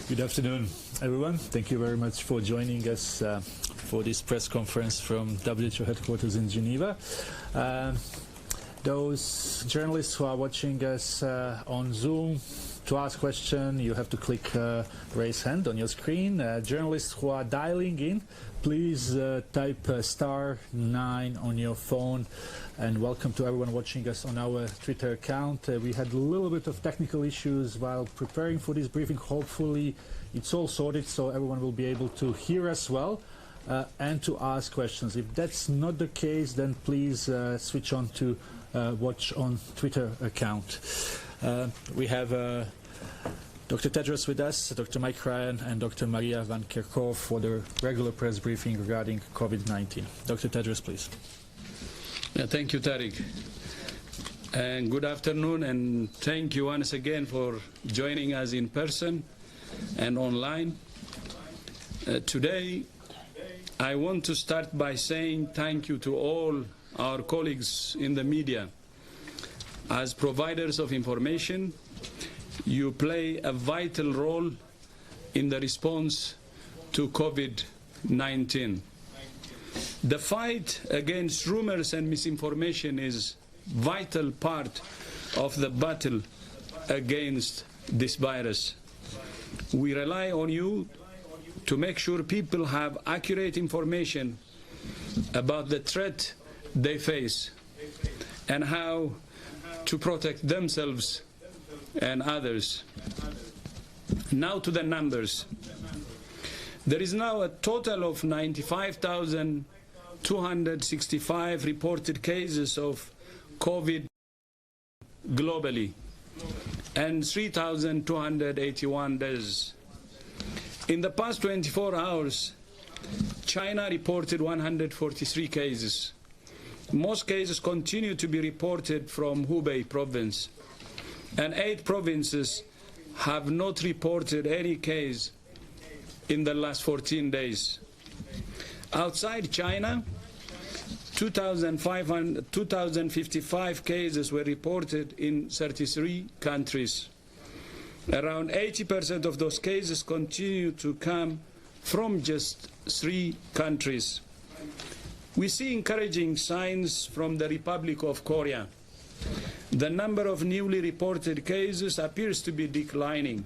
Good afternoon, everyone. Thank you very much for joining us for this press conference from WHO headquarters in Geneva. Those journalists who are watching us on Zoom, to ask a question, you have to click raise hand on your screen. Journalists who are dialing in, please type *9 on your phone. And welcome to everyone watching us on our Twitter account. We had a little bit of technical issues while preparing for this briefing. Hopefully it's all sorted so everyone will be able to hear us well and to ask questions. If that's not the case, then please switch on to watch on Twitter account. We have Dr. Tedros with us, Dr. Mike Ryan, and Dr. Maria Van Kerkhove for the regular press briefing regarding COVID-19. Dr. Tedros, please. Yeah, thank you, Tariq. And good afternoon, and thank you once again for joining us in person and online. Today, I want to start by saying thank you to all our colleagues in the media. As providers of information, you play a vital role in the response to COVID-19. The fight against rumors and misinformation is a vital part of the battle against this virus. We rely on you to make sure people have accurate information about the threat they face and how to protect themselves and others. Now to the numbers. There is now a total of 95,265 reported cases of COVID globally and 3,281 deaths. In the past 24 hours, China reported 143 cases. Most cases continue to be reported from Hubei province, and 8 provinces have not reported any case in the last 14 days. Outside China, 2,055 cases were reported in 33 countries. Around 80% of those cases continue to come from just 3 countries. We see encouraging signs from the Republic of Korea. The number of newly reported cases appears to be declining,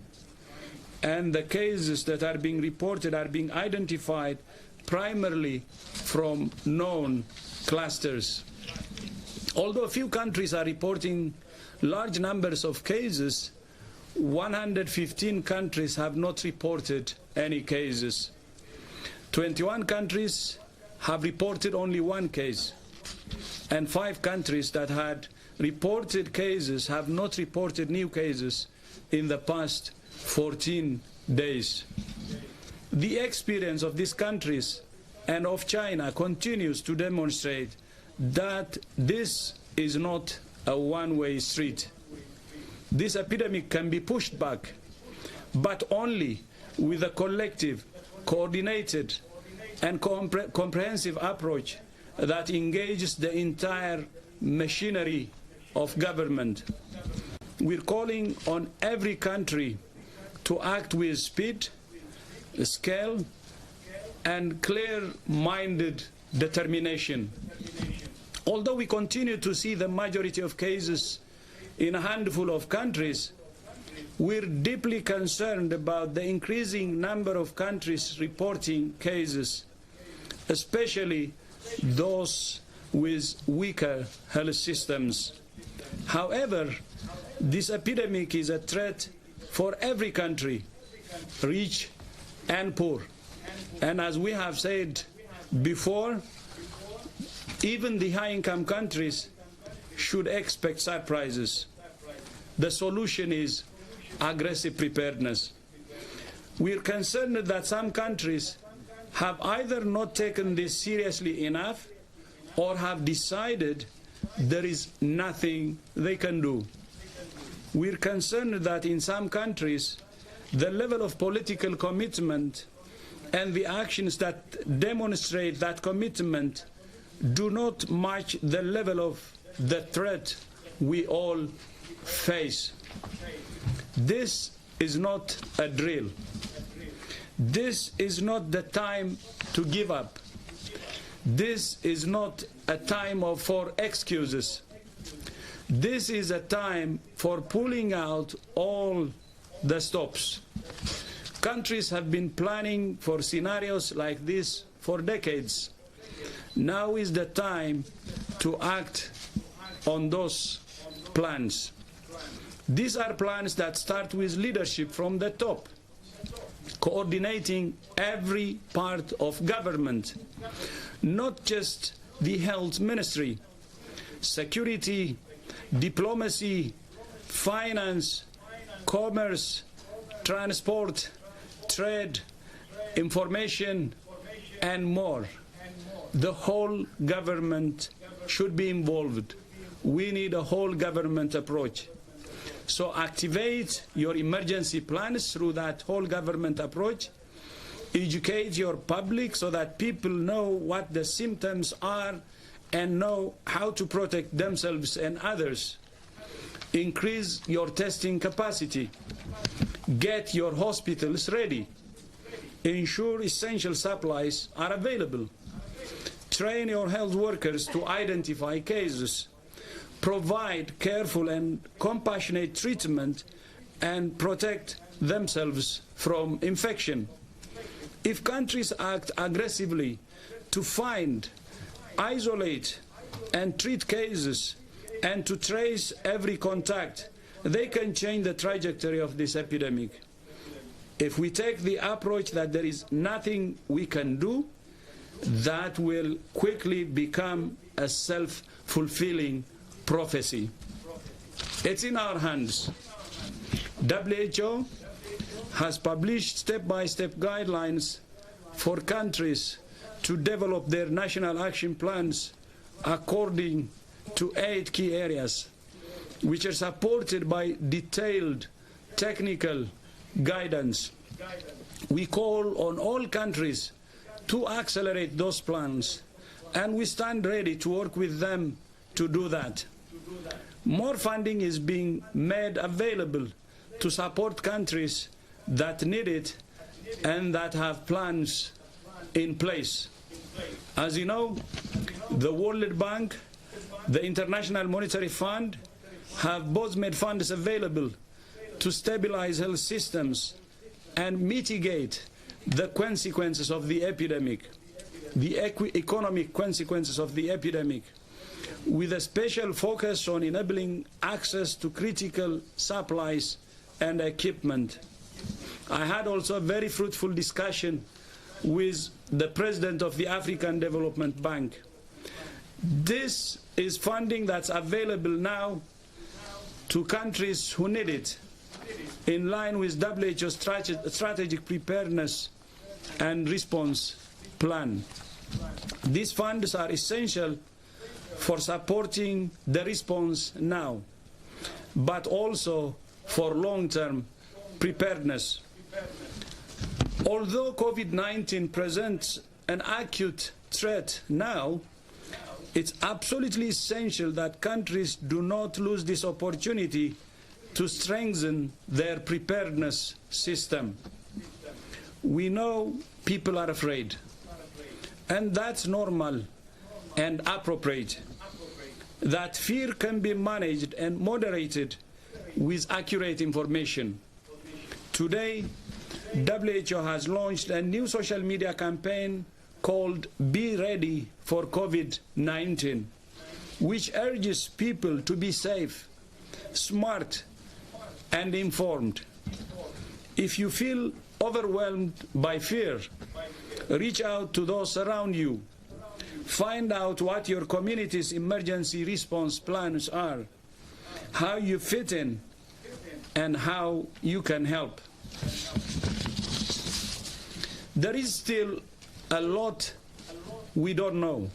and the cases that are being reported are being identified primarily from known clusters. Although a few countries are reporting large numbers of cases, 115 countries have not reported any cases. 21 countries have reported only 1 case, and 5 countries that had reported cases have not reported new cases in the past 14 days. The experience of these countries and of China continues to demonstrate that this is not a one-way street. This epidemic can be pushed back, but only with a collective, coordinated, and comprehensive approach that engages the entire machinery of government. We're calling on every country to act with speed, scale, and clear-minded determination. Although we continue to see the majority of cases in a handful of countries, we're deeply concerned about the increasing number of countries reporting cases, especially those with weaker health systems. However, this epidemic is a threat for every country, rich and poor. And as we have said before, even the high-income countries should expect surprises. The solution is aggressive preparedness. We are concerned that some countries have either not taken this seriously enough or have decided there is nothing they can do. We are concerned that in some countries, the level of political commitment and the actions that demonstrate that commitment do not match the level of the threat we all face. This is not a drill. This is not the time to give up. This is not a time for excuses. This is a time for pulling out all the stops. Countries have been planning for scenarios like this for decades. Now is the time to act on those plans. These are plans that start with leadership from the top, coordinating every part of government, not just the health ministry, security, diplomacy, finance, commerce, transport, trade, information, and more. The whole government should be involved. We need a whole government approach. So activate your emergency plans through that whole government approach. Educate your public so that people know what the symptoms are and know how to protect themselves and others. Increase your testing capacity. Get your hospitals ready. Ensure essential supplies are available. Train your health workers to identify cases. Provide careful and compassionate treatment and protect themselves from infection. If countries act aggressively to find, isolate, and treat cases and to trace every contact, they can change the trajectory of this epidemic. If we take the approach that there is nothing we can do, that will quickly become a self-fulfilling prophecy. It's in our hands. WHO has published step-by-step guidelines for countries to develop their national action plans according to 8 key areas, which are supported by detailed technical guidance. We call on all countries to accelerate those plans, and we stand ready to work with them to do that. More funding is being made available to support countries that need it and that have plans in place. As you know, the World Bank, the International Monetary Fund have both made funds available to stabilize health systems and mitigate the consequences of the epidemic, the economic consequences of the epidemic, with a special focus on enabling access to critical supplies and equipment. I had also a very fruitful discussion with the President of the African Development Bank. This is funding that's available now to countries who need it, in line with WHO's strategic preparedness and response plan. These funds are essential for supporting the response now, but also for long-term preparedness. Although COVID-19 presents an acute threat now, it's absolutely essential that countries do not lose this opportunity to strengthen their preparedness system. We know people are afraid, and that's normal and appropriate. That fear can be managed and moderated with accurate information. Today, WHO has launched a new social media campaign called Be Ready for COVID-19, which urges people to be safe, smart, and informed. If you feel overwhelmed by fear, reach out to those around you. Find out what your community's emergency response plans are, how you fit in, and how you can help. There is still a lot we don't know,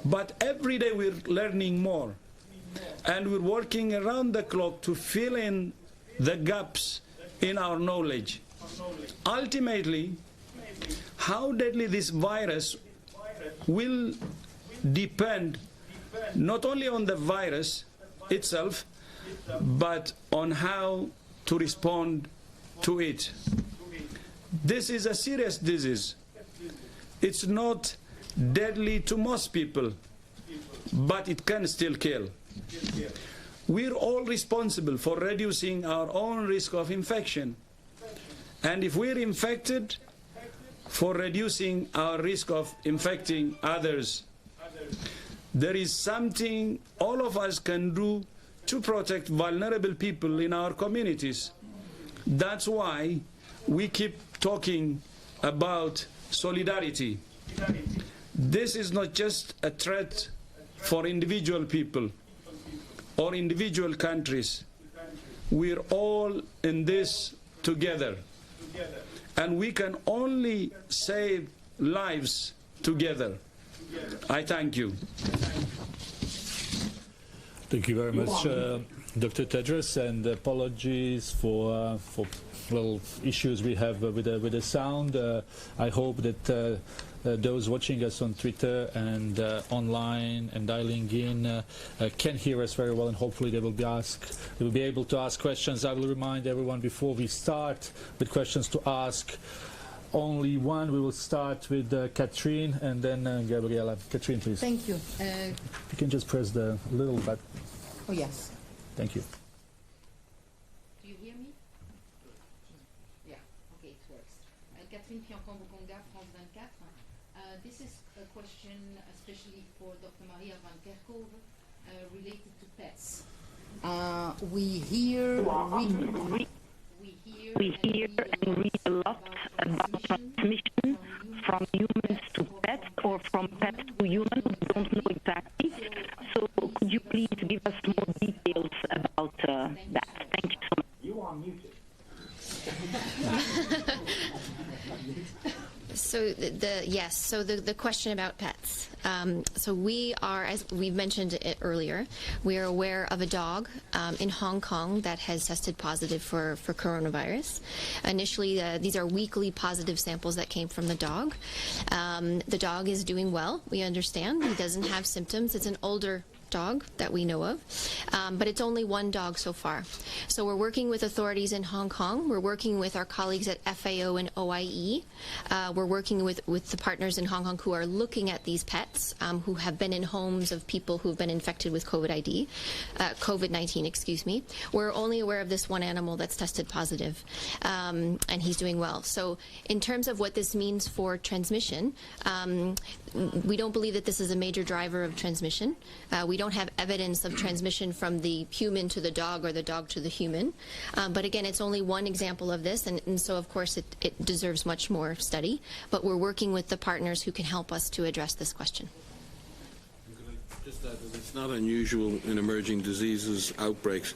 but every day we're learning more, and we're working around the clock to fill in the gaps in our knowledge. Ultimately, how deadly this virus will depend not only on the virus itself, but on how to respond to it. This is a serious disease. It's not deadly to most people, but it can still kill. We're all responsible for reducing our own risk of infection. And if we're infected, for reducing our risk of infecting others. There is something all of us can do to protect vulnerable people in our communities. That's why we keep talking about solidarity. This is not just a threat for individual people or individual countries. We're all in this together. And we can only save lives together. I thank you. Thank you very much, Dr. Tedros, and apologies for little issues we have with the sound. I hope that those watching us on Twitter and online and dialing in can hear us very well, and hopefully they will be able to ask questions. I will remind everyone before we start with questions to ask only one. We will start with Catherine and then Gabriela. Catherine, please. Thank you. You can just press the little button. Oh, yes. Thank you. Do you hear me? Yeah, okay, it works. Catherine Fiancon-Bokonga, France 24. This is a question especially for Dr. Maria van Kerkhove related to pets. We hear and read a lot about transmission from humans to pets or from pets to humans. We don't know exactly. So could you please give us more details about that? Thank you so much. You are muted. So the question about pets. So we are, as we mentioned it earlier, we are aware of a dog in Hong Kong that has tested positive for coronavirus. Initially, these are weekly positive samples that came from the dog. The dog is doing well, we understand. He doesn't have symptoms. It's an older dog that we know of, but it's only one dog so far. So we're working with authorities in Hong Kong. We're working with our colleagues at FAO and OIE. We're working with the partners in Hong Kong who are looking at these pets who have been in homes of people who've been infected with COVID-19, excuse me. We're only aware of this one animal that's tested positive, and he's doing well. So in terms of what this means for transmission, we don't believe that this is a major driver of transmission. We don't have evidence of transmission from the human to the dog or the dog to the human. But again, it's only one example of this, and so of course it deserves much more study. But we're working with the partners who can help us to address this question. Just that it's not unusual in emerging diseases outbreaks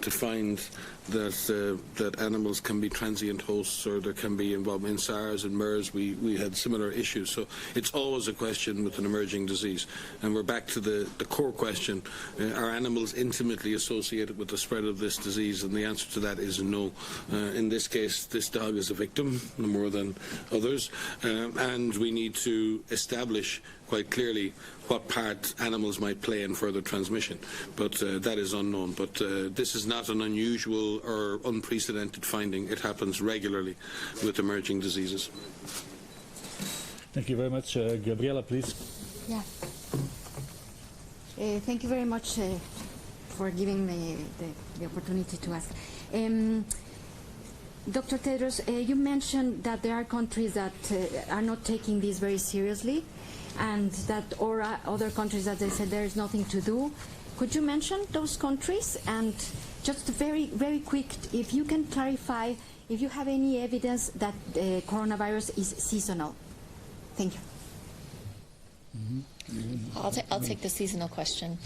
to find that animals can be transient hosts, or there can be involvement in SARS and MERS. We had similar issues. So it's always a question with an emerging disease. And we're back to the core question. Are animals intimately associated with the spread of this disease? And the answer to that is no. In this case, this dog is a victim more than others. And we need to establish quite clearly what part animals might play in further transmission. But that is unknown. But this is not an unusual or unprecedented finding. It happens regularly with emerging diseases. Thank you very much. Gabriela, please. Yeah. Thank you very much for giving me the opportunity to ask. Dr. Tedros, you mentioned that there are countries that are not taking this very seriously, and that or other countries that they said there is nothing to do. Could you mention those countries? And just very, very quick, if you can clarify if you have any evidence that coronavirus is seasonal. Thank you. I'll take the seasonal question.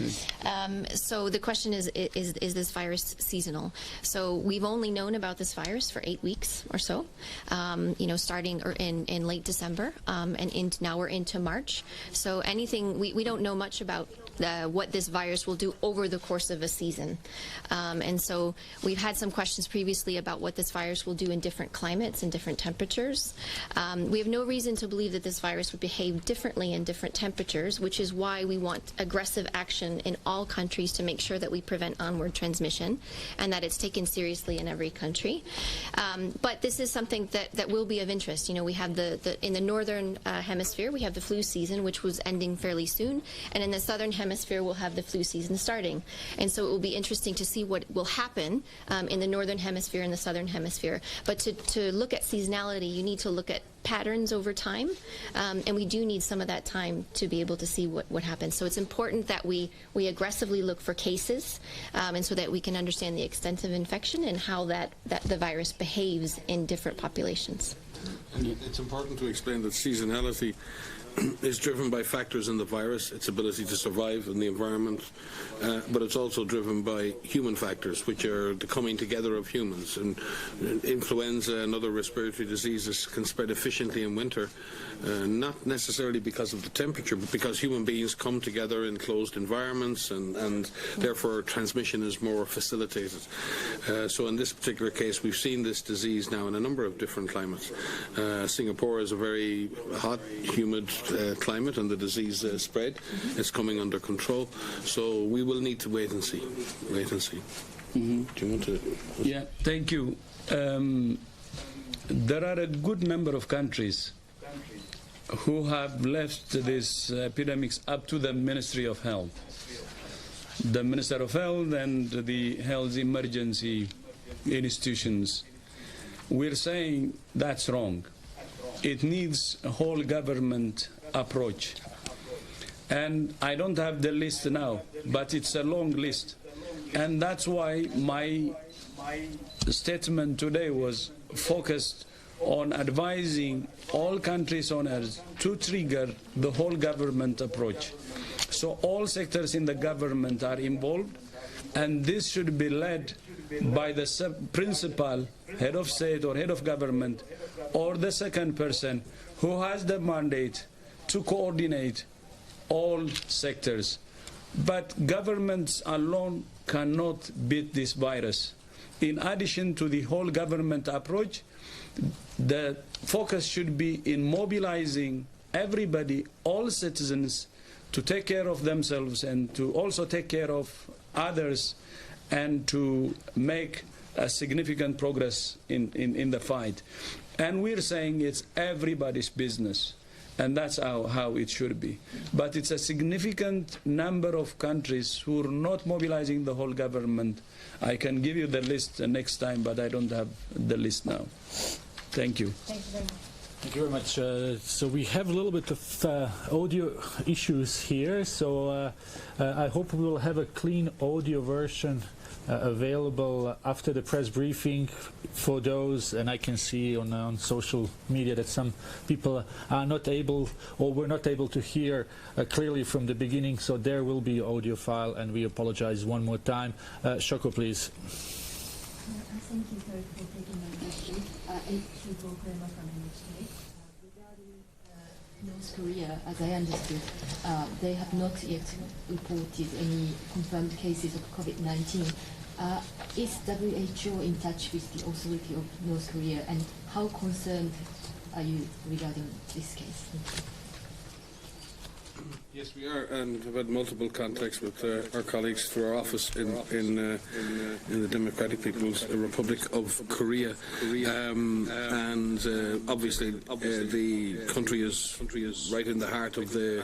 So the question is this virus seasonal? So we've only known about this virus for 8 weeks or so, starting in late December, and now we're into March. So we don't know much about what this virus will do over the course of a season. And so we've had some questions previously about what this virus will do in different climates and different temperatures. We have no reason to believe that this virus would behave differently in different temperatures, which is why we want aggressive action in all countries to make sure that we prevent onward transmission and that it's taken seriously in every country. But this is something that will be of interest. You know, we have in the northern hemisphere, we have the flu season, which was ending fairly soon, and in the southern hemisphere, we'll have the flu season starting. And so it will be interesting to see what will happen in the northern hemisphere and the southern hemisphere. But to look at seasonality, you need to look at patterns over time, and we do need some of that time to be able to see what happens. So it's important that we aggressively look for cases, and so that we can understand the extent of infection and how that the virus behaves in different populations. And it's important to explain that seasonality is driven by factors in the virus, its ability to survive in the environment, but it's also driven by human factors, which are the coming together of humans. And influenza and other respiratory diseases can spread efficiently in winter, not necessarily because of the temperature, but because human beings come together in closed environments, and therefore transmission is more facilitated. So in this particular case, we've seen this disease now in a number of different climates. Singapore is a very hot, humid climate, and the disease spread. It's coming under control. So we will need to wait and see. Mm-hmm. Do you want to? Yeah, thank you. There are a good number of countries who have left these epidemics up to the Ministry of Health. The Minister of Health and the health emergency institutions. We're saying that's wrong. It needs a whole government approach. And I don't have the list now, but it's a long list. And that's why my statement today was focused on advising all countries on Earth to trigger the whole government approach. So all sectors in the government are involved, and this should be led by the principal head of state or head of government, or the second person who has the mandate to coordinate all sectors. But governments alone cannot beat this virus. In addition to the whole government approach, the focus should be in mobilizing everybody, all citizens, to take care of themselves and to also take care of others, and to make a significant progress in the fight. And we're saying it's everybody's business, and that's how it should be. But it's a significant number of countries who are not mobilizing the whole government. I can give you the list next time, but I don't have the list now. Thank you. Thank you very much. Thank you very much. So we have a little bit of audio issues here, so I hope we will have a clean audio version available after the press briefing for those, and I can see on social media that some people are not able or were not able to hear clearly from the beginning, so there will be audio file, and we apologize one more time. Shoko, please. Thank you, sir, for taking my question. H2 Koyama from NHK. Regarding North Korea, as I understood, they have not yet reported any confirmed cases of COVID-19. Is WHO in touch with the authority of North Korea, and how concerned are you regarding this case? Yes, we are, and have had multiple contacts with our colleagues through our office in the Democratic People's Republic of Korea, and obviously the country is right in the heart of the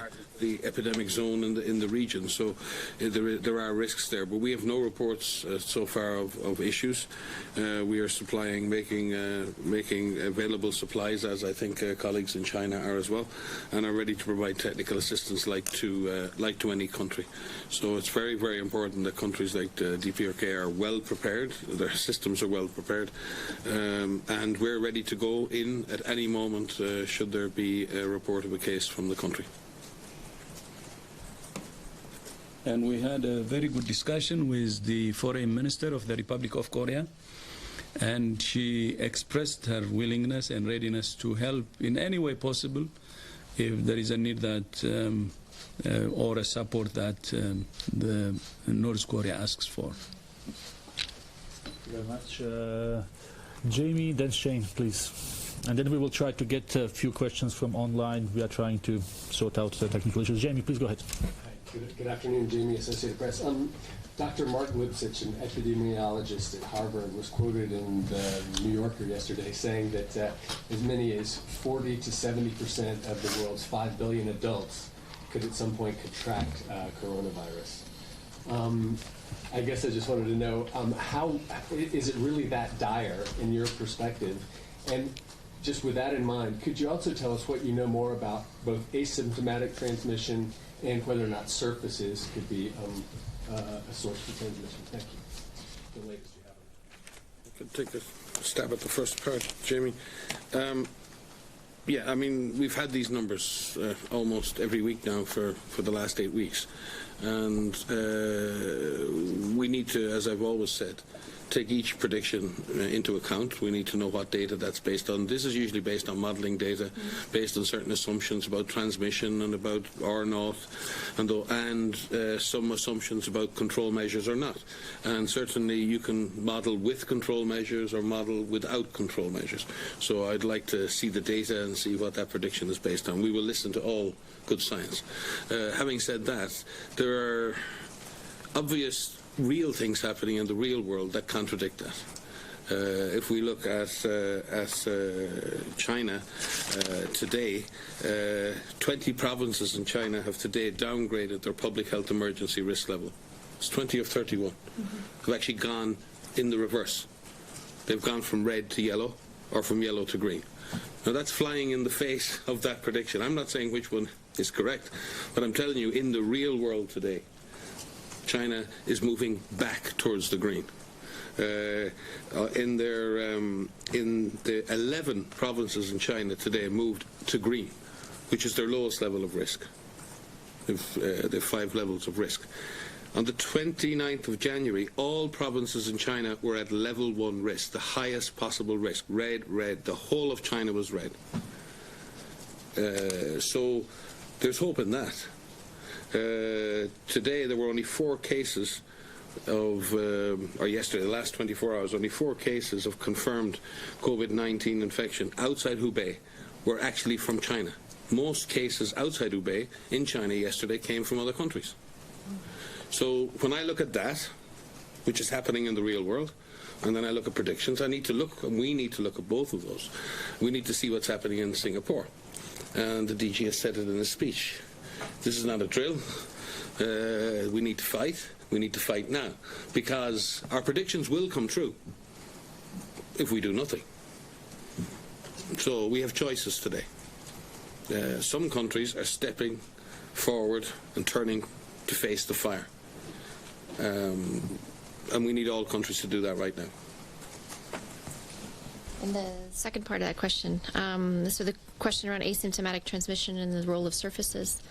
epidemic zone in the region, so there are risks there. But we have no reports so far of issues. We are supplying, making available supplies, as I think colleagues in China are as well, and are ready to provide technical assistance like to any country. So it's very, very important that countries like DPRK are well prepared, their systems are well prepared, and we're ready to go in at any moment should there be a report of a case from the country. And we had a very good discussion with the Foreign Minister of the Republic of Korea, and she expressed her willingness and readiness to help in any way possible if there is a need that or a support that the North Korea asks for. Thank you very much. Jamie, then Shane, please. And then we will try to get a few questions from online. We are trying to sort out the technical issues. Jamie, please go ahead. Hi, good afternoon, Jamie, Associated Press. Dr. Mark Lipsitch, an epidemiologist at Harvard, was quoted in the New Yorker yesterday saying that as many as 40 to 70% of the world's 5 billion adults could at some point contract coronavirus. I guess I just wanted to know, how is it really that dire in your perspective? And just with that in mind, could you also tell us what you know more about both asymptomatic transmission and whether or not surfaces could be a source for transmission? Thank you. The latest you have. I could take a stab at the first part, Jamie. Yeah, I mean, we've had these numbers almost every week now for the last 8 weeks. And we need to, as I've always said, take each prediction into account. We need to know what data that's based on. This is usually based on modelling data, based on certain assumptions about transmission and about R0, and some assumptions about control measures or not. And certainly you can model with control measures or model without control measures. So I'd like to see the data and see what that prediction is based on. We will listen to all good science. Having said that, there are obvious real things happening in the real world that contradict that. If we look at China today, 20 provinces in China have today downgraded their public health emergency risk level. It's 20 of 31 have actually gone in the reverse. They've gone from red to yellow or from yellow to green. Now that's flying in the face of that prediction. I'm not saying which one is correct, but I'm telling you, in the real world today, China is moving back towards the green. In the 11 provinces in China today moved to green, which is their lowest level of risk. They've 5 levels of risk. On the 29th of January, all provinces in China were at level 1 risk, the highest possible risk. Red, red. The whole of China was red. So there's hope in that. Today there were only 4 cases of, or yesterday, the last 24 hours, only 4 cases of confirmed COVID-19 infection outside Hubei were actually from China. Most cases outside Hubei in China yesterday came from other countries. So when I look at that, which is happening in the real world, and then I look at predictions, I need to look, and we need to look at both of those. We need to see what's happening in Singapore. And the DG has said it in his speech. This is not a drill. We need to fight. We need to fight now, because our predictions will come true if we do nothing. So we have choices today. Some countries are stepping forward and turning to face the fire. And we need all countries to do that right now. And the second part of that question, so the question around asymptomatic transmission and the role of surfaces.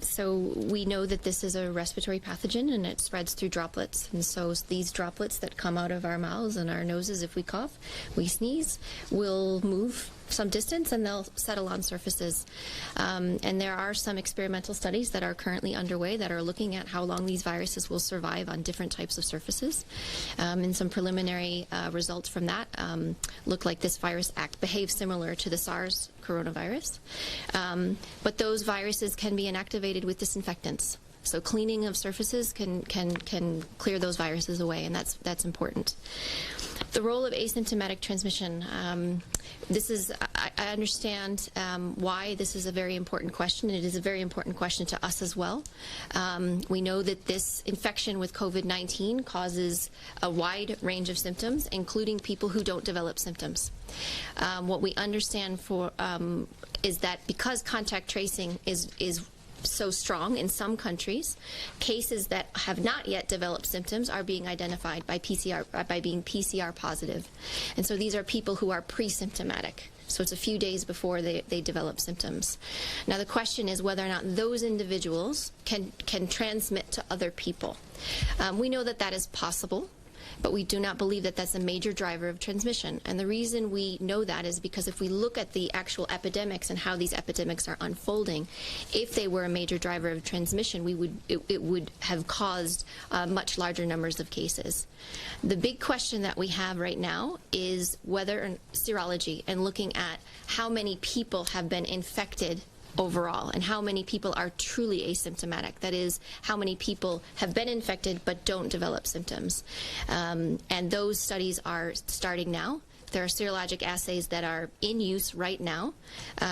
So we know that this is a respiratory pathogen and it spreads through droplets. And so these droplets that come out of our mouths and our noses, if we cough, we sneeze, will move some distance and they'll settle on surfaces. And there are some experimental studies that are currently underway that are looking at how long these viruses will survive on different types of surfaces. And some preliminary results from that look like this virus behaves similar to the SARS coronavirus. But those viruses can be inactivated with disinfectants. So cleaning of surfaces can clear those viruses away, and that's important. The role of asymptomatic transmission. I understand why this is a very important question. It is a very important question to us as well. We know that this infection with COVID-19 causes a wide range of symptoms, including people who don't develop symptoms. What we understand is that because contact tracing is so strong in some countries, cases that have not yet developed symptoms are being identified by being PCR positive. And so these are people who are pre-symptomatic. So it's a few days before they develop symptoms. Now the question is whether or not those individuals can transmit to other people. We know that that is possible. but we do not believe that that's a major driver of transmission. And the reason we know that is because if we look at the actual epidemics and how these epidemics are unfolding, if they were a major driver of transmission, it would have caused much larger numbers of cases. The big question that we have right now is whether serology and looking at how many people have been infected overall and how many people are truly asymptomatic. That is, how many people have been infected but don't develop symptoms. And those studies are starting now. There are serologic assays that are in use right now.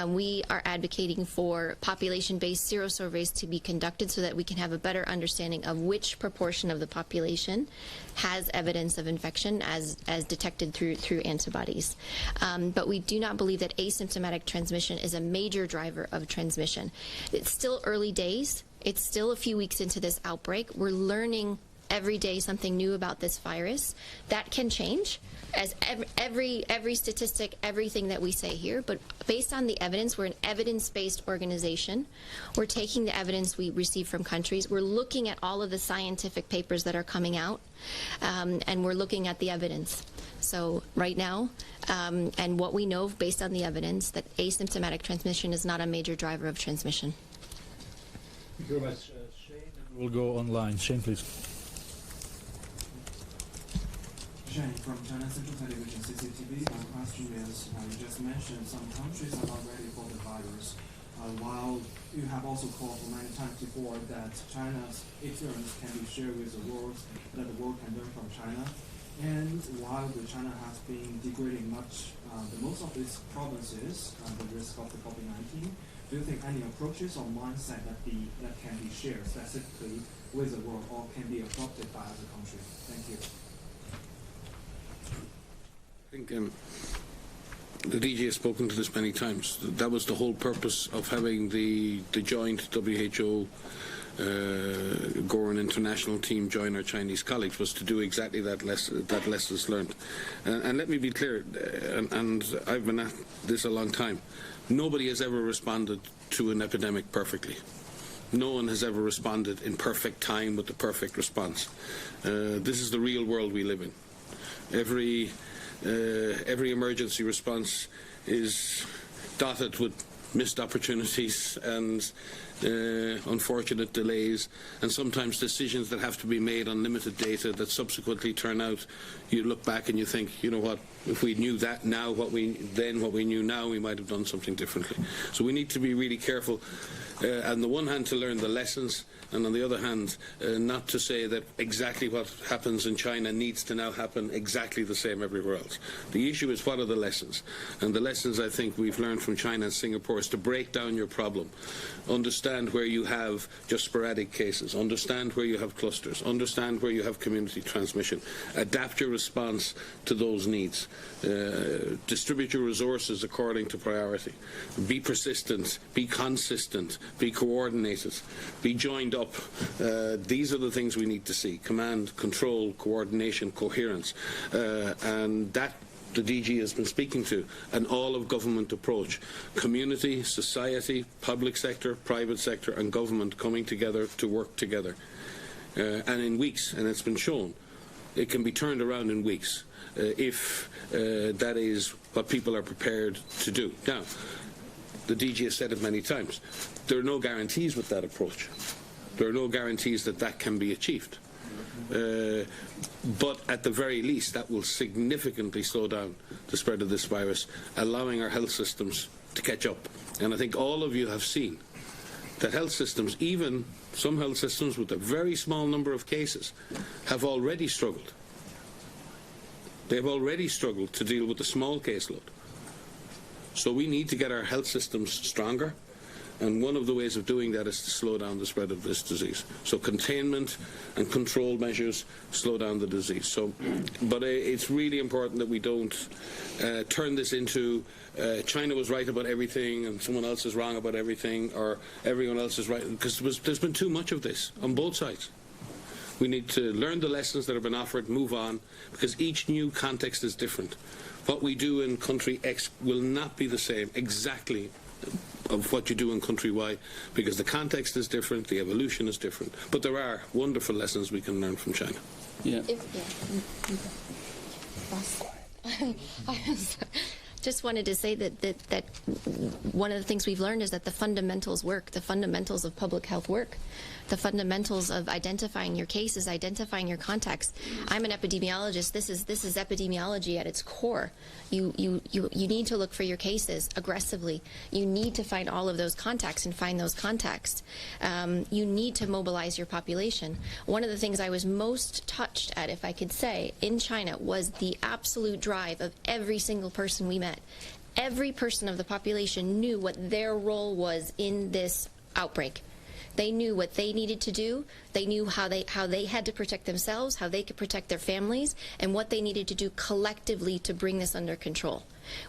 We are advocating for population-based serosurveys to be conducted so that we can have a better understanding of which proportion of the population has evidence of infection as detected through antibodies. But we do not believe that asymptomatic transmission is a major driver of transmission. It's still early days. It's still a few weeks into this outbreak. We're learning every day something new about this virus. That can change, as every statistic, everything that we say here, but based on the evidence, we're an evidence-based organization. We're taking the evidence we receive from countries. We're looking at all of the scientific papers that are coming out, and we're looking at the evidence. So right now, and what we know based on the evidence, that asymptomatic transmission is not a major driver of transmission. Thank you very much, Shane. And we'll go online. Shane, please. Shane from China Central Television, CCTV. My question is, you just mentioned some countries are not ready for the virus, while you have also called for many times before that China's experience can be shared with the world, that the world can learn from China. And while China has been degrading much, the most of its provinces, the risk of the COVID-19, do you think any approaches or mindset that can be shared specifically with the world or can be adopted by other countries? Thank you. I think the DG has spoken to this many times. That was the whole purpose of having the joint WHO Goran international team join our Chinese colleagues, was to do exactly that lessons learned. And let me be clear, and I've been at this a long time, nobody has ever responded to an epidemic perfectly. No one has ever responded in perfect time with the perfect response. This is the real world we live in. Every emergency response is dotted with missed opportunities and unfortunate delays, and sometimes decisions that have to be made on limited data that subsequently turn out, you look back and you think, you know what, if we knew that now, what we knew now, we might have done something differently. So we need to be really careful, on the one hand to learn the lessons, and on the other hand not to say that exactly what happens in China needs to now happen exactly the same everywhere else. The issue is, what are the lessons? And the lessons I think we've learned from China and Singapore is to break down your problem, understand where you have just sporadic cases, understand where you have clusters, understand where you have community transmission, adapt your response to those needs, distribute your resources according to priority, be persistent, be consistent, be coordinated, be joined up. These are the things we need to see: command, control, coordination, coherence, and that the DG has been speaking to, an all-of-government approach. Community, society, public sector, private sector and government coming together to work together. And in weeks, and it's been shown, it can be turned around in weeks if that is what people are prepared to do. Now, the DG has said it many times, there are no guarantees with that approach. There are no guarantees that that can be achieved. But at the very least, that will significantly slow down the spread of this virus, allowing our health systems to catch up. And I think all of you have seen that health systems, even some health systems with a very small number of cases, have already struggled. They've already struggled to deal with the small caseload. So we need to get our health systems stronger. And one of the ways of doing that is to slow down the spread of this disease. So containment and control measures slow down the disease. So, but it's really important that we don't turn this into China was right about everything and someone else is wrong about everything, or everyone else is right, because there's been too much of this on both sides. We need to learn the lessons that have been offered, move on, because each new context is different. What we do in country X will not be the same exactly of what you do in country Y, because the context is different, the evolution is different. But there are wonderful lessons we can learn from China. Yeah. Just wanted to say that one of the things we've learned is that the fundamentals work, the fundamentals of public health work, the fundamentals of identifying your cases, identifying your contacts. I'm an epidemiologist. This is epidemiology at its core. You need to look for your cases aggressively. You need to find all of those contacts and find those contacts. You need to mobilize your population. One of the things I was most touched at, if I could say, in China was the absolute drive of every single person we met. Every person of the population knew what their role was in this outbreak. They knew what they needed to do. They knew how they had to protect themselves, how they could protect their families, and what they needed to do collectively to bring this under control.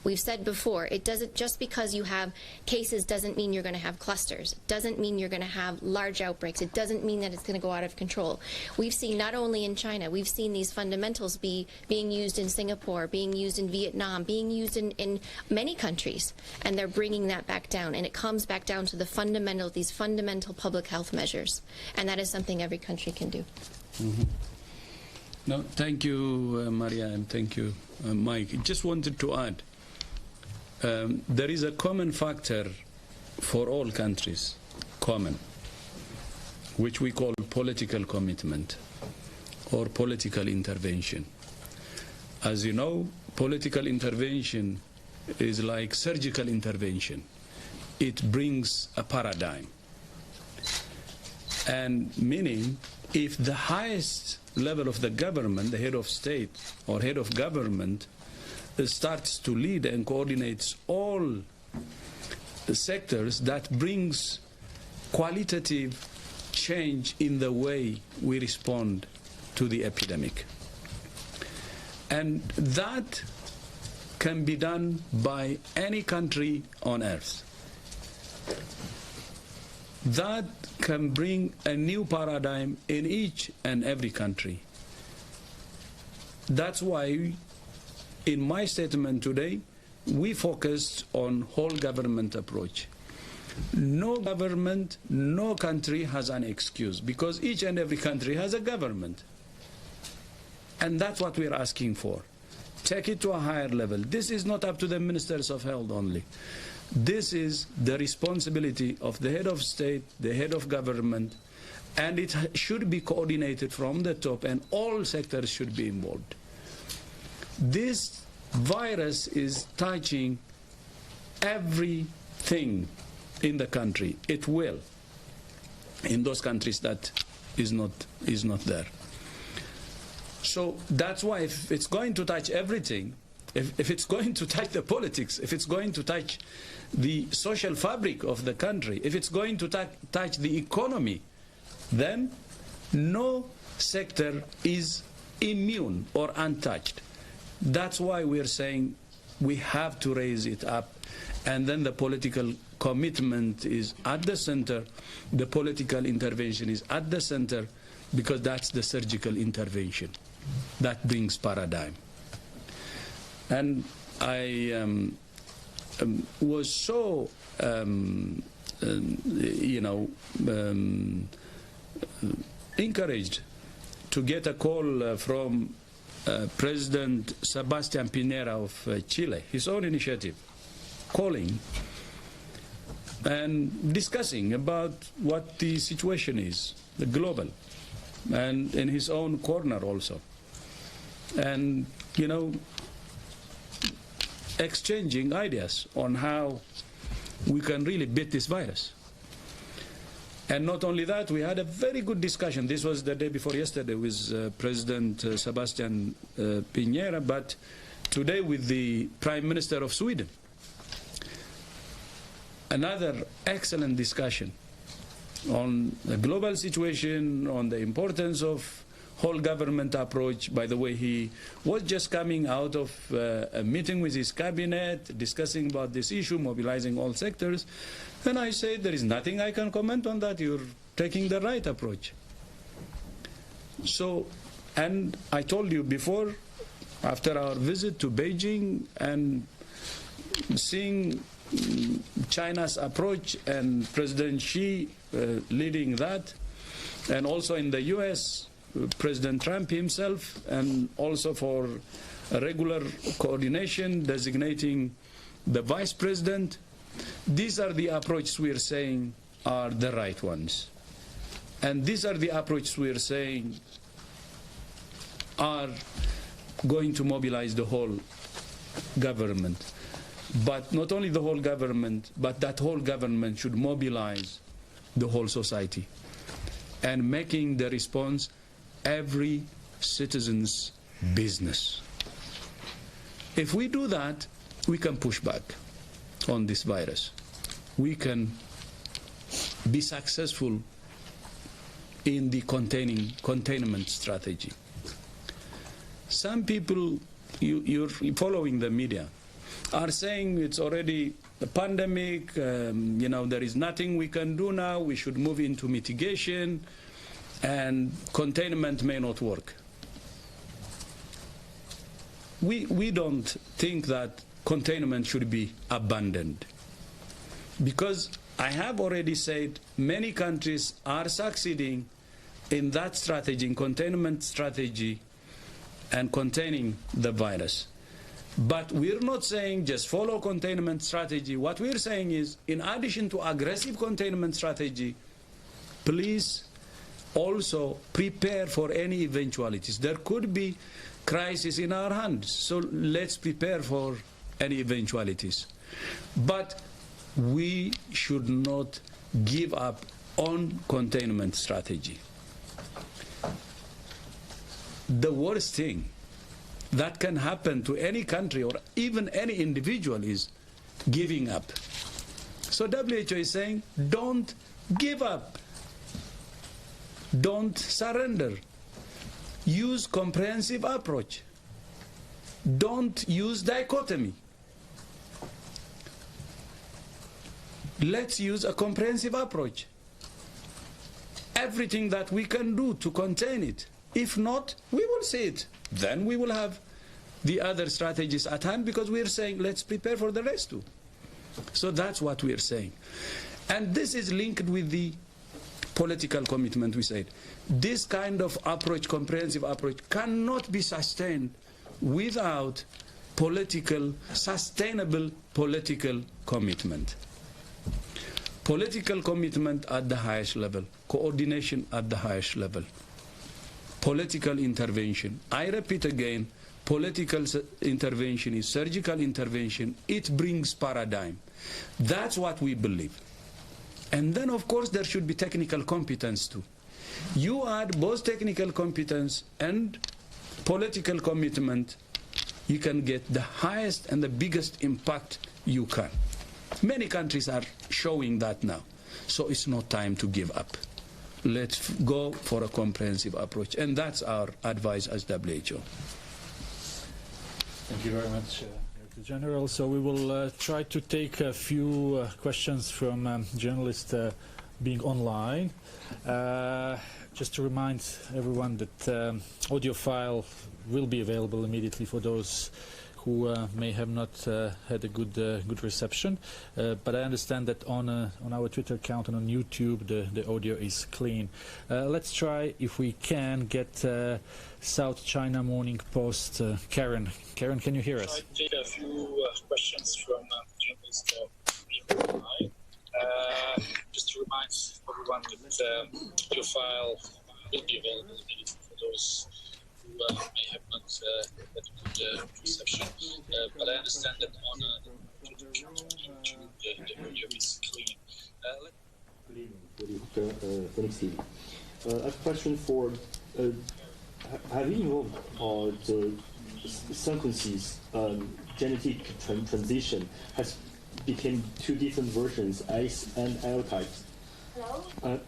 We've said before, it doesn't, just because you have cases doesn't mean you're going to have clusters. It doesn't mean you're going to have large outbreaks. It doesn't mean that it's going to go out of control. We've seen, not only in China, we've seen these fundamentals being used in Singapore, being used in Vietnam, being used in many countries, and they're bringing that back down. And it comes back down to these fundamental public health measures. And that is something every country can do. Mm-hmm. No, thank you, Maria, and thank you, Mike. Just wanted to add, there is a common factor for all countries, which we call political commitment or political intervention. As you know, political intervention is like surgical intervention. It brings a paradigm. And meaning, if the highest level of the government, the head of state or head of government, starts to lead and coordinates all the sectors, that brings qualitative change in the way we respond to the epidemic. And that can be done by any country on earth. That can bring a new paradigm in each and every country. That's why in my statement today, we focused on whole government approach. No government, no country has an excuse, because each and every country has a government. And that's what we're asking for. Take it to a higher level. This is not up to the ministers of health only. This is the responsibility of the head of state, the head of government, and it should be coordinated from the top, and all sectors should be involved. This virus is touching everything in the country. It will, in those countries that is not there. So that's why, if it's going to touch everything, if it's going to touch the politics, if it's going to touch the social fabric of the country, if it's going to touch the economy, then no sector is immune or untouched. That's why we're saying we have to raise it up, and then the political commitment is at the center, the political intervention is at the center, because that's the surgical intervention that brings paradigm. And I was so, encouraged to get a call from President Sebastián Piñera of Chile, his own initiative, calling and discussing about what the situation is, the global, and in his own corner also. And, exchanging ideas on how we can really beat this virus. And not only that, we had a very good discussion. This was the day before yesterday with President Sebastián Piñera, but today with the Prime Minister of Sweden. Another excellent discussion on the global situation, on the importance of whole government approach. By the way, he was just coming out of a meeting with his cabinet, discussing about this issue, mobilizing all sectors. And I said, there is nothing I can comment on that. You're taking the right approach. So, and I told you before, after our visit to Beijing and seeing China's approach and President Xi leading that, and also in the US, President Trump himself, and also for a regular coordination, designating the vice president. These are the approaches we are saying are the right ones. And these are the approaches we are saying are going to mobilize the whole government. But not only the whole government, but that whole government should mobilize the whole society, and making the response every citizen's business. If we do that, we can push back on this virus. We can be successful in the containment strategy. Some people, you're following the media, are saying it's already a pandemic, there is nothing we can do now, we should move into mitigation, and containment may not work. We don't think that containment should be abandoned, because I have already said many countries are succeeding in that strategy, in containment strategy, and containing the virus. But we're not saying just follow containment strategy. What we're saying is, in addition to aggressive containment strategy, please also prepare for any eventualities. There could be crisis in our hands, so let's prepare for any eventualities. But we should not give up on containment strategy. The worst thing that can happen to any country or even any individual is giving up. So WHO is saying, don't give up. Don't surrender. Use comprehensive approach. Don't use dichotomy. Let's use a comprehensive approach. Everything that we can do to contain it. If not, we will see it. Then we will have the other strategies at hand, because we are saying let's prepare for the rest too. So that's what we are saying. And this is linked with the political commitment we said. This kind of approach, comprehensive approach, cannot be sustained without sustainable political commitment. Political commitment at the highest level, coordination at the highest level. Political intervention. I repeat again, political intervention is surgical intervention. It brings paradigm. That's what we believe. And then, of course, there should be technical competence too. You add both technical competence and political commitment, you can get the highest and the biggest impact you can. Many countries are showing that now. So it's not time to give up. Let's go for a comprehensive approach. And that's our advice as WHO. Thank you very much, Director General. So we will try to take a few questions from journalists being online. Just to remind everyone that audio file will be available immediately for those who may have not had a good reception. But I understand that on our Twitter account and on YouTube the audio is clean. Let's try, if we can, get South China Morning Post. Karen, can you hear us? I'll take a few questions from journalists online. Just to remind everyone that your file will be available immediately for those who may have not had a good reception. But I understand that on YouTube the audio is clean. Good evening, Phoenix TV. I have a question for, have you involved the sequences genetic transition has become two different versions, S and L types? Hello?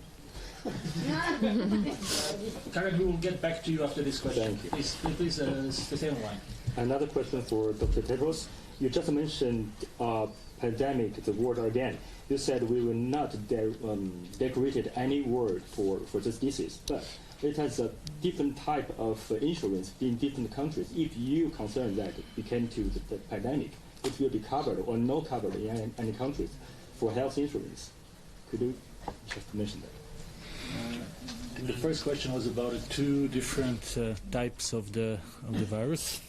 Karen, we will get back to you after this question. Thank you. Please stay online. Another question for Dr. Tedros. You just mentioned pandemic, the word again. You said we will not decorated any word for this disease, but it has a different type of insurance in different countries. If you concern that it became to the pandemic, it will be covered or not covered in any countries for health insurance. Could you just mention that? The first question was about the two different types of the virus.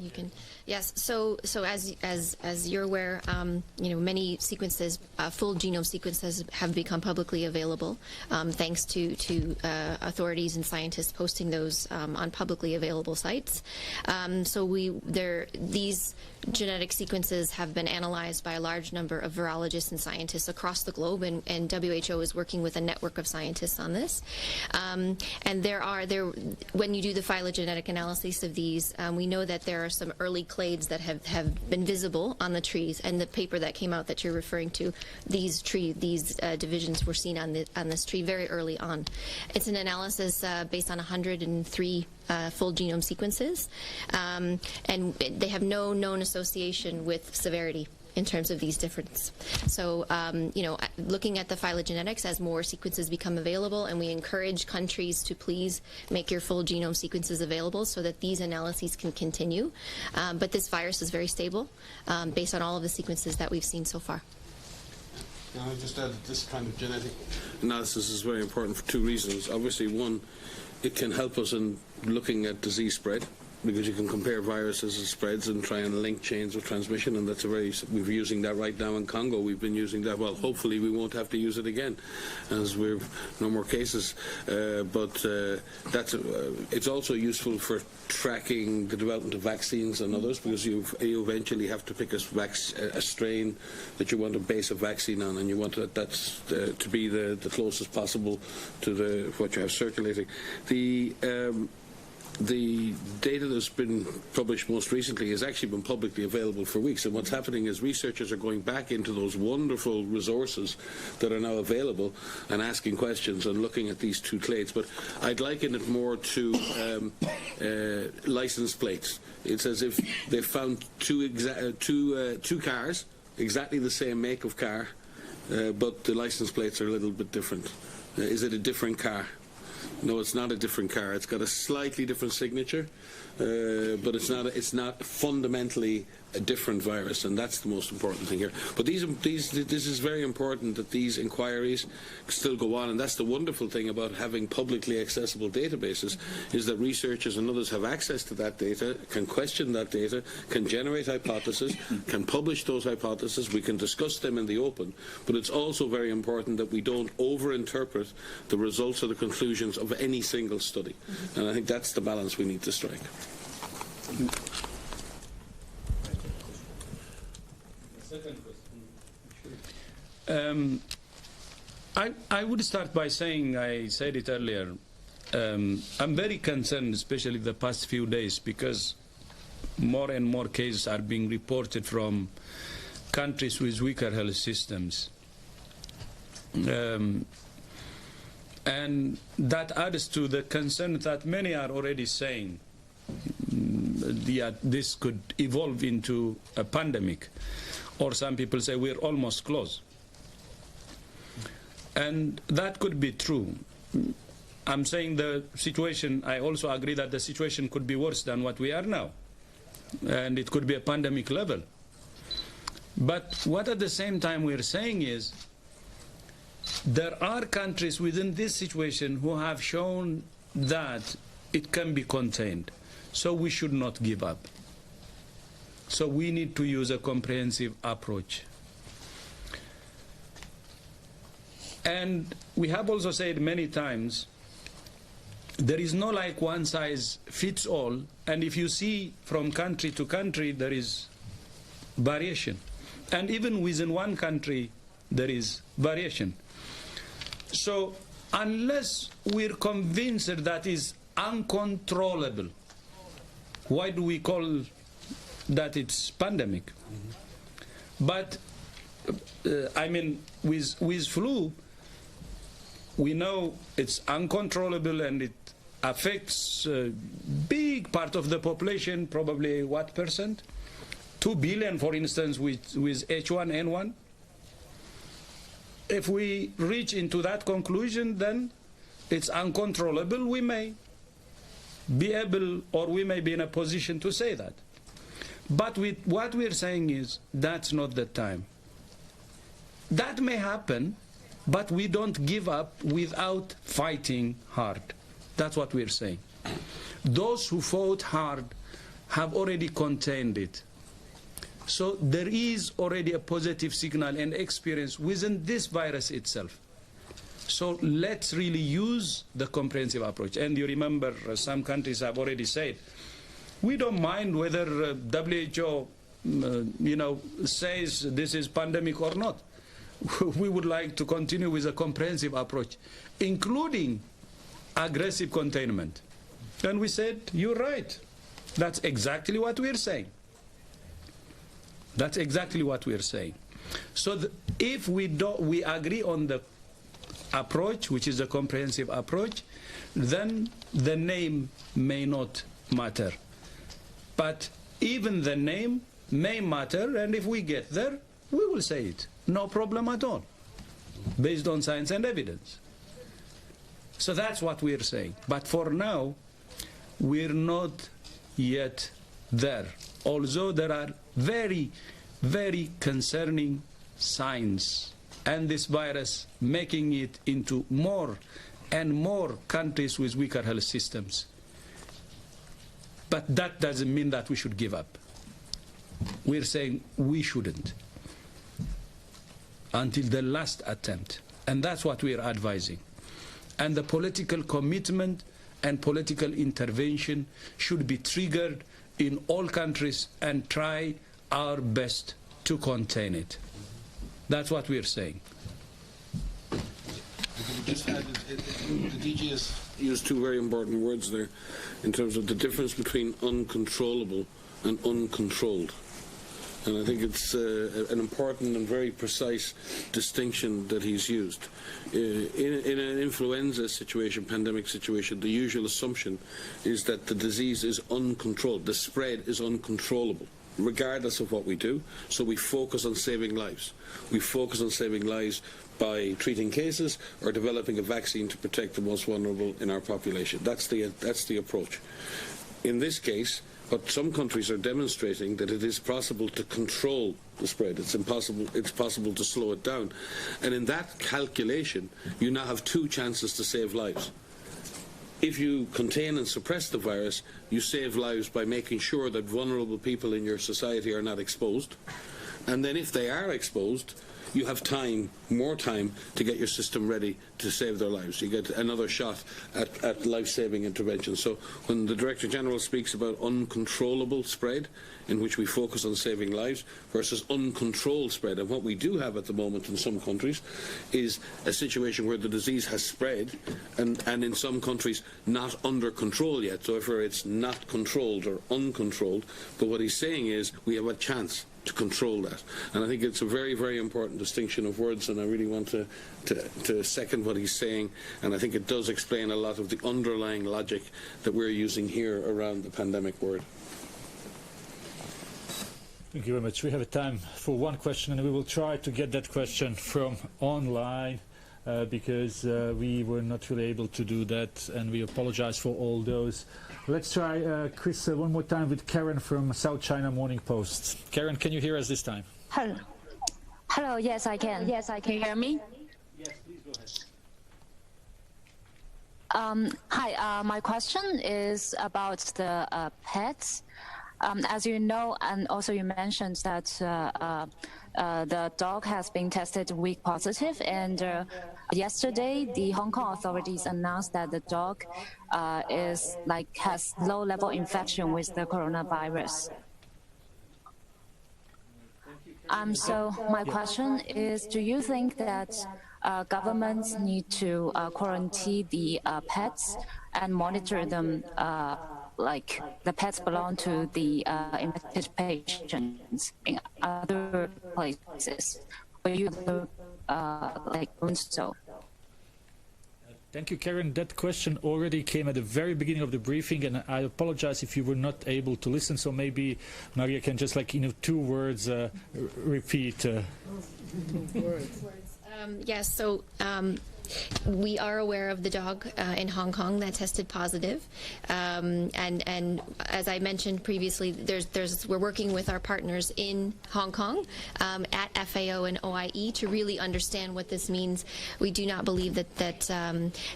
You can, yes. So as you're aware, many sequences, full genome sequences, have become publicly available, thanks to authorities and scientists posting those on publicly available sites. These genetic sequences have been analyzed by a large number of virologists and scientists across the globe, and WHO is working with a network of scientists on this. And when you do the phylogenetic analysis of these, we know that there are some early clades that have been visible on the trees, and the paper that came out that you're referring to, these divisions were seen on this tree very early on. It's an analysis based on 103 full genome sequences, and they have no known association with severity in terms of these differences. So, looking at the phylogenetics as more sequences become available, and we encourage countries to please make your full genome sequences available so that these analyses can continue. But this virus is very stable based on all of the sequences that we've seen so far. Can I just add that this kind of genetic analysis is very important for two reasons. Obviously, one, it can help us in looking at disease spread, because you can compare viruses as spreads and try and link chains of transmission, and we're using that right now in Congo. We've been using that. Well, hopefully we won't have to use it again, as we've no more cases. It's also useful for tracking the development of vaccines and others, because you eventually have to pick a strain that you want to base a vaccine on, and you want that to be the closest possible to what you have circulating. The data that's been published most recently has actually been publicly available for weeks, and what's happening is researchers are going back into those wonderful resources that are now available and asking questions and looking at these two clades. But I'd liken it more to license plates. It's as if they found two cars, exactly the same make of car, but the license plates are a little bit different. Is it a different car? No, it's not a different car. It's got a slightly different signature, but it's not fundamentally a different virus, and that's the most important thing here. But this is very important that these inquiries still go on, and that's the wonderful thing about having publicly accessible databases, is that researchers and others have access to that data, can question that data, can generate hypotheses, can publish those hypotheses, we can discuss them in the open, but it's also very important that we don't overinterpret the results or the conclusions of any single study. And I think that's the balance we need to strike. I would start by saying, I said it earlier, I'm very concerned, especially the past few days, because more and more cases are being reported from countries with weaker health systems. And that adds to the concern that many are already saying this could evolve into a pandemic, or some people say we're almost close. And that could be true. I'm saying the situation, I also agree that the situation could be worse than what we are now, and it could be a pandemic level. But what at the same time we're saying is there are countries within this situation who have shown that it can be contained. So we should not give up. So we need to use a comprehensive approach. And we have also said many times, there is no like one size fits all, and if you see from country to country, there is variation. And even within one country, there is variation. So unless we're convinced that is uncontrollable, why do we call that it's pandemic? But I mean, with flu, we know it's uncontrollable and it affects a big part of the population, probably what percent? 2 billion, for instance, with H1N1. If we reach into that conclusion, then it's uncontrollable. We may be able, or we may be in a position to say that. But what we're saying is that's not the time. That may happen, but we don't give up without fighting hard. That's what we're saying. Those who fought hard have already contained it. So there is already a positive signal and experience within this virus itself. So let's really use the comprehensive approach. And you remember some countries have already said, we don't mind whether WHO says this is pandemic or not. We would like to continue with a comprehensive approach, including aggressive containment. And we said, you're right. That's exactly what we're saying. That's exactly what we're saying. So if we agree on the approach, which is a comprehensive approach, then the name may not matter. But even the name may matter, and if we get there, we will say it. No problem at all, based on science and evidence. So that's what we're saying. But for now, we're not yet there. Although there are very, very concerning signs, and this virus making it into more and more countries with weaker health systems. But that doesn't mean that we should give up. We're saying we shouldn't until the last attempt. And that's what we're advising. And the political commitment and political intervention should be triggered in all countries and try our best to contain it. That's what we're saying. Just add, the DG has used two very important words there in terms of the difference between uncontrollable and uncontrolled. And I think it's an important and very precise distinction that he's used. In an influenza situation, pandemic situation, the usual assumption is that the disease is uncontrolled, the spread is uncontrollable, regardless of what we do. So we focus on saving lives. We focus on saving lives by treating cases or developing a vaccine to protect the most vulnerable in our population. That's the approach. In this case, but some countries are demonstrating that it is possible to control the spread. It's possible to slow it down. And in that calculation, you now have two chances to save lives. If you contain and suppress the virus, you save lives by making sure that vulnerable people in your society are not exposed. And then if they are exposed, you have time, more time, to get your system ready to save their lives. You get another shot at life-saving intervention. So when the Director General speaks about uncontrollable spread, in which we focus on saving lives, versus uncontrolled spread, and what we do have at the moment in some countries is a situation where the disease has spread, and in some countries not under control yet. So if it's not controlled or uncontrolled, but what he's saying is we have a chance to control that. And I think it's a very, very important distinction of words, and I really want to second what he's saying, and I think it does explain a lot of the underlying logic that we're using here around the pandemic word. Thank you very much. We have time for one question, and we will try to get that question from online because we were not really able to do that, and we apologize for all those. Let's try, Chris, one more time with Karen from South China Morning Post. Karen, can you hear us this time? Hello. Hello. Yes, I can. Yes, I can. Can you hear me? Yes, please go ahead. Hi. My question is about the pets. As you know, and also you mentioned that the dog has been tested weak positive, and yesterday the Hong Kong authorities announced that the dog has low-level infection with the coronavirus. So my question is, do you think that governments need to quarantine the pets and monitor them like the pets belong to the infected patients in other places? Will you doing so? Thank you, Karen. That question already came at the very beginning of the briefing, and I apologize if you were not able to listen. So maybe Maria can just, 2 words, repeat. Words. Yes, so we are aware of the dog in Hong Kong that tested positive, and as I mentioned previously, we're working with our partners in Hong Kong at FAO and OIE to really understand what this means. We do not believe that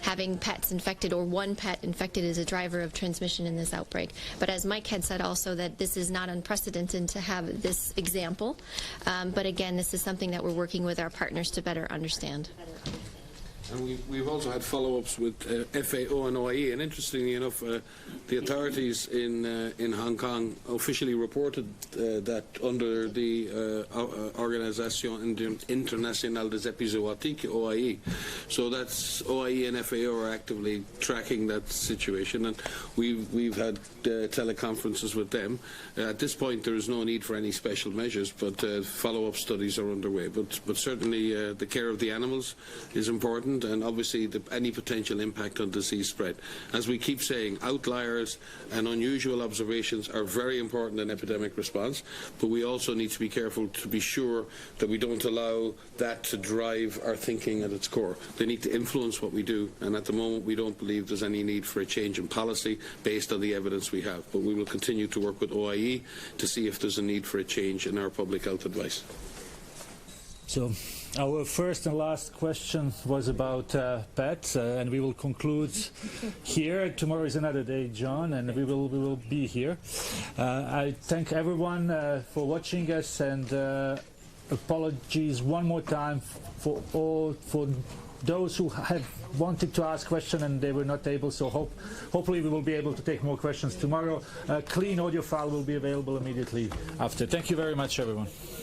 having pets infected or one pet infected is a driver of transmission in this outbreak. But as Mike had said also, that this is not unprecedented to have this example. But again, this is something that we're working with our partners to better understand. And we've also had follow-ups with FAO and OIE, and interestingly enough, the authorities in Hong Kong officially reported that under the Organisation Internationale des Epizootiques, OIE. So that's OIE and FAO are actively tracking that situation, and we've had teleconferences with them. At this point, there is no need for any special measures, but follow-up studies are underway. But certainly, the care of the animals is important, and obviously any potential impact on disease spread. As we keep saying, outliers and unusual observations are very important in epidemic response, but we also need to be careful to be sure that we don't allow that to drive our thinking at its core. They need to influence what we do, and at the moment we don't believe there's any need for a change in policy based on the evidence we have. But we will continue to work with OIE to see if there's a need for a change in our public health advice. So our first and last question was about pets, and we will conclude here. Tomorrow is another day, John, and we will be here. I thank everyone for watching us, and apologies one more time for those who have wanted to ask questions and they were not able. So hopefully we will be able to take more questions tomorrow. A clean audio file will be available immediately after. Thank you very much, everyone.